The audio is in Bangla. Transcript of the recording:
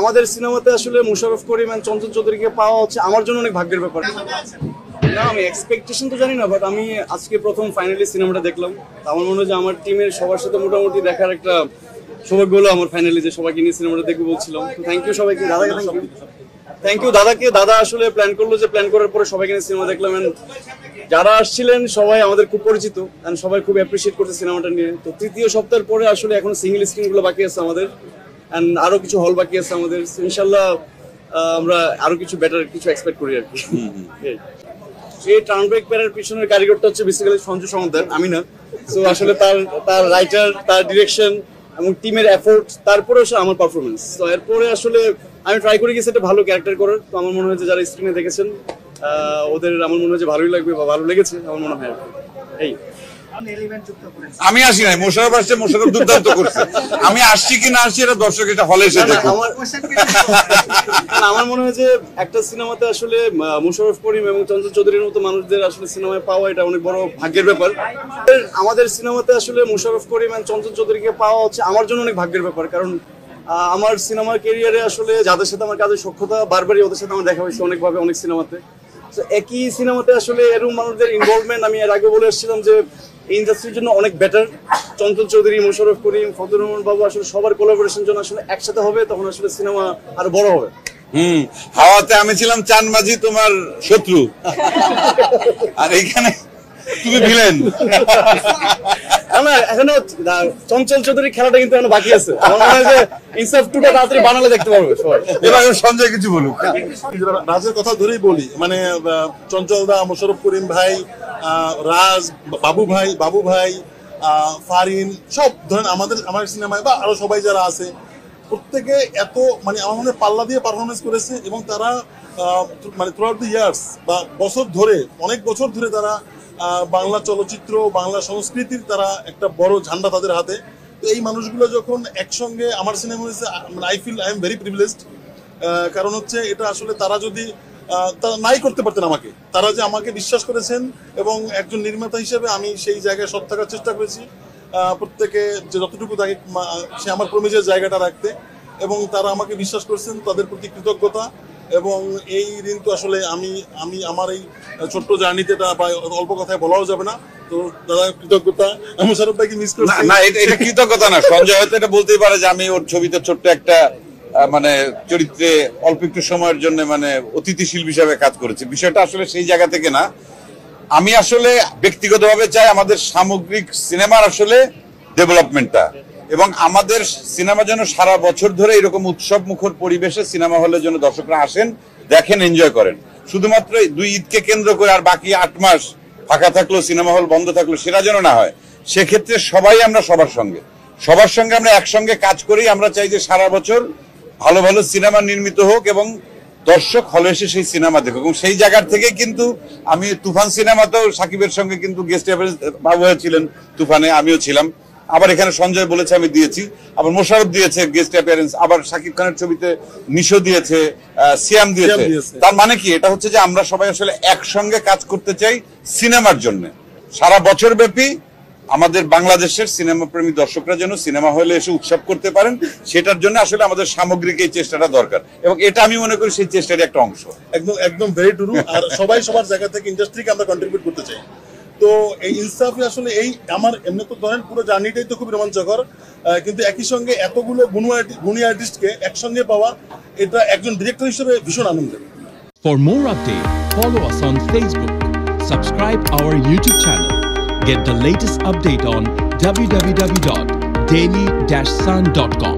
আমাদের সিনেমাতে আসলে মোশাররফ করিম এন্ড চঞ্চল চৌধুরীকে পাওয়া হচ্ছে আমার জন্য অনেক ভাগ্যের ব্যাপার। না আমি এক্সপেকটেশন তো জানি না, বাট আমি আজকে প্রথম ফাইনালি সিনেমাটা দেখলাম। আমার মনে হয় যে আমার টিমের সবার সাথে মোটামুটি দেখার একটা সৌভাগ্য হলো আমার ফাইনালি, যে সবাইকে নিয়ে সিনেমাটা দেখবো বলছিলাম। থ্যাংক ইউ সবাইকে, দাদাকে থ্যাংক ইউ দাদাকে। দাদা আসলে প্ল্যান করলো, যে প্ল্যান করার পরে সবাইকে নিয়ে সিনেমা দেখলাম। যারা আসছিলেন সবাই আমাদের খুব পরিচিত এন্ড সবাই খুব অ্যাপ্রিসিয়েট করছে সিনেমাটা নিয়ে। তো তৃতীয় সপ্তাহের পরে আসলে এখন সিঙ্গেল স্ক্রিনগুলো বাকি আছে আমাদের, এন্ড আরো কিছু হল বাকি আছে আমাদের। ইনশাল্লাহ আমরা আরো কিছু বেটার কিছু এক্সপেক্ট করি আর কি। এই টার্ন ব্রেক প্যারের পিছনের কারিগরটা হচ্ছে বেসিক্যালি সঞ্জু সমাদার, আমি না। সো আসলে তার রাইটার, তার ডিরেকশন এবং টিমের এফোর্ট, তারপরে আমার পারফরমেন্স। তো এরপরে আসলে আমি ট্রাই করে গেছি একটা ভালো ক্যারেক্টার করার। তো আমার মনে হয় যে যারা স্ক্রিনে দেখেছেন ওদের আমার মনে হয় যে ভালোই লাগবে বা ভালো লেগেছে আমার মনে হয়। এই আমি আসি নাই, মোশাররফ আসছে, মোশাররফ দুর্দান্ত করছে। আমি আসছি কি না আসছি এটা দর্শক এটা হলে এসে দেখো। আমার মনে হয় যে একটা সিনেমাতে আসলে মোশাররফ করিম এবং চঞ্চল চৌধুরীর মতো মানুষদের আসলে সিনেমায় পাওয়া এটা অনেক বড় ভাগ্যের ব্যাপার। আমাদের সিনেমাতে আসলে মোশাররফ করিম এবং চঞ্চল চৌধুরীকে পাওয়া হচ্ছে আমার জন্য অনেক ভাগ্যের ব্যাপার। কারণ আমার সিনেমার ক্যারিয়ারে আসলে যাদের সাথে আমার কাজের সক্ষতা বারবারই ওদের সাথে আমার দেখা হয়েছে অনেকভাবে, অনেক সিনেমাতে। তো একই সিনেমাতে আসলে এরকম মানুষদের ইনভলভমেন্ট, আমি এর আগে বলে এসেছিলাম যে ইন্ডাস্ট্রির জন্য অনেক বেটার। চঞ্চল চৌধুরী, মোশাররফ করিম, ফজলুর রহমান বাবু আসলে সবার কোলাবোরেশন জন্য আসলে একসাথে হবে, তখন আসলে সিনেমা আরো বড় হবে। হাওয়াতে আমি ছিলাম চান মাঝি, তোমার শত্রু, আর এইখানে তুমি ভিলেন। এখনো চঞ্চল চৌধুরী খেলাটা কিন্তু এখনো বাকি আছে। আমার মনে হয় যে ইনসাফ 2টা তাড়াতাড়ি বানালে দেখতে পারবে সবাই। এবার সঞ্জয় কিছু বলুক। রাজের কথা ধরেই বলি, মানে চঞ্চল দা, মোশাররফ করিম ভাই, রাজ, বাবু ভাই, ফারিন, সব ধরেন আমার সিনেমায় বা আরো সবাই যারা আছে প্রত্যেকে এত মানে আমার মনে পাল্লা দিয়ে পারফরমেন্স করেছে। এবং তারা মানে থ্রু আউট দ্য ইয়ার্স বা অনেক বছর ধরে তারা বাংলা চলচ্চিত্র, বাংলা সংস্কৃতির তারা একটা বড় ঝান্ডা তাদের হাতে। তো এই মানুষগুলো যখন একসঙ্গে আমার সিনেমা হয়েছে, আই এম ভেরি প্রিভিলেজড। কারণ হচ্ছে এটা আসলে তারা যদি তারা নাই করতে পারতেন আমাকে, তারা যে আমাকে বিশ্বাস করেছেন এবং একজন নির্মাতা হিসেবে আমি সেই জায়গায় সৎ থাকার চেষ্টা করেছি। প্রত্যেকে যে যতটুকু তাকে সে আমার প্রমিজের জায়গাটা রাখতে, এবং তারা আমাকে বিশ্বাস করেছেন, তাদের প্রতি কৃতজ্ঞতা। এবং এই ঋণ তো আসলে আমি আমার এই ছোট্ট জার্নিতে অল্প কথায় বলাও যাবে না। তো দাদা কৃতজ্ঞতা। মোশাররফ ভাইকে মিস করছি না, এটা কৃতজ্ঞতা না। সঞ্জয় হয়তো এটা বলতেই পারে যে আমি ওর ছবিতে ছোট্ট একটা মানে চরিত্রে অল্প একটু সময়ের জন্য মানে অতিথি শিল্পী হিসাবে কাজ করেছি। বিষয়টা আসলে সেই জায়গা থেকে না। আমি আসলে ব্যক্তিগতভাবে চাই আমাদের সামগ্রিক সিনেমার আসলে ডেভেলপমেন্টটা, এবং আমাদের সিনেমা যেন সারা বছর ধরে এরকম উৎসব মুখর পরিবেশে সিনেমা হলের জন্য দর্শকরা আসেন, দেখেন, এনজয় করেন। শুধুমাত্র 2 ঈদকে কেন্দ্র করে আর বাকি 8 মাস ফাঁকা থাকলো, সিনেমা হল বন্ধ থাকলো, সেটা যেন না হয়। সেক্ষেত্রে সবাই আমরা সবার সঙ্গে আমরা একসঙ্গে কাজ করি। আমরা চাই যে সারা বছর ভালো ভালো সিনেমা নির্মিত হোক এবং দর্শক হলে এসে সেই সিনেমা দেখুক। এবং সেই জায়গার থেকে কিন্তু আমি তুফান সিনেমাতেও সাকিবের সঙ্গে কিন্তু গেস্ট অ্যাপিয়ারেন্স বাবু ছিলেন তুফানে, আমিও ছিলাম। আবার এখানে সঞ্জয় বলেছে আমি দিয়েছি, আবার মোশাররফ দিয়েছে গেস্ট অ্যাপিয়ারেন্স, আবার সাকিব খানের ছবিতে নিশো দিয়েছে, সিয়াম দিয়েছে। তার মানে কি, এটা হচ্ছে যে আমরা সবাই আসলে একসঙ্গে কাজ করতে চাই সিনেমার জন্য। সারা বছর ব্যাপী আমাদের বাংলাদেশের সিনেমা প্রেমী দর্শকরা যেন সিনেমা হলে এসে উৎসব করতে পারেন, সেটার জন্য আসলে আমাদের সামগ্রিক এই চেষ্টাটা দরকার। এবং এটা আমি মনে করি সেই চেষ্টারই একটা অংশ। একদম ভেরি ট্রু। আর সবাই সবার জায়গা থেকে ইন্ডাস্ট্রিকে আমরা কন্ট্রিবিউট করতে চাই। তো এই ইনসাফে আসলে এই আমার এমনি তো ধরেন পুরো জার্নিটাই তো খুব রোমাঞ্চকর, কিন্তু একই সঙ্গে এতগুলো গুণী আর্টিস্টকে একসঙ্গে পাওয়া, এটা একজন ডিরেক্টর হিসেবে ভীষণ আনন্দের। For more updates, follow us on Facebook, subscribe our YouTube channel, get the latest update on www.daily-sun.com.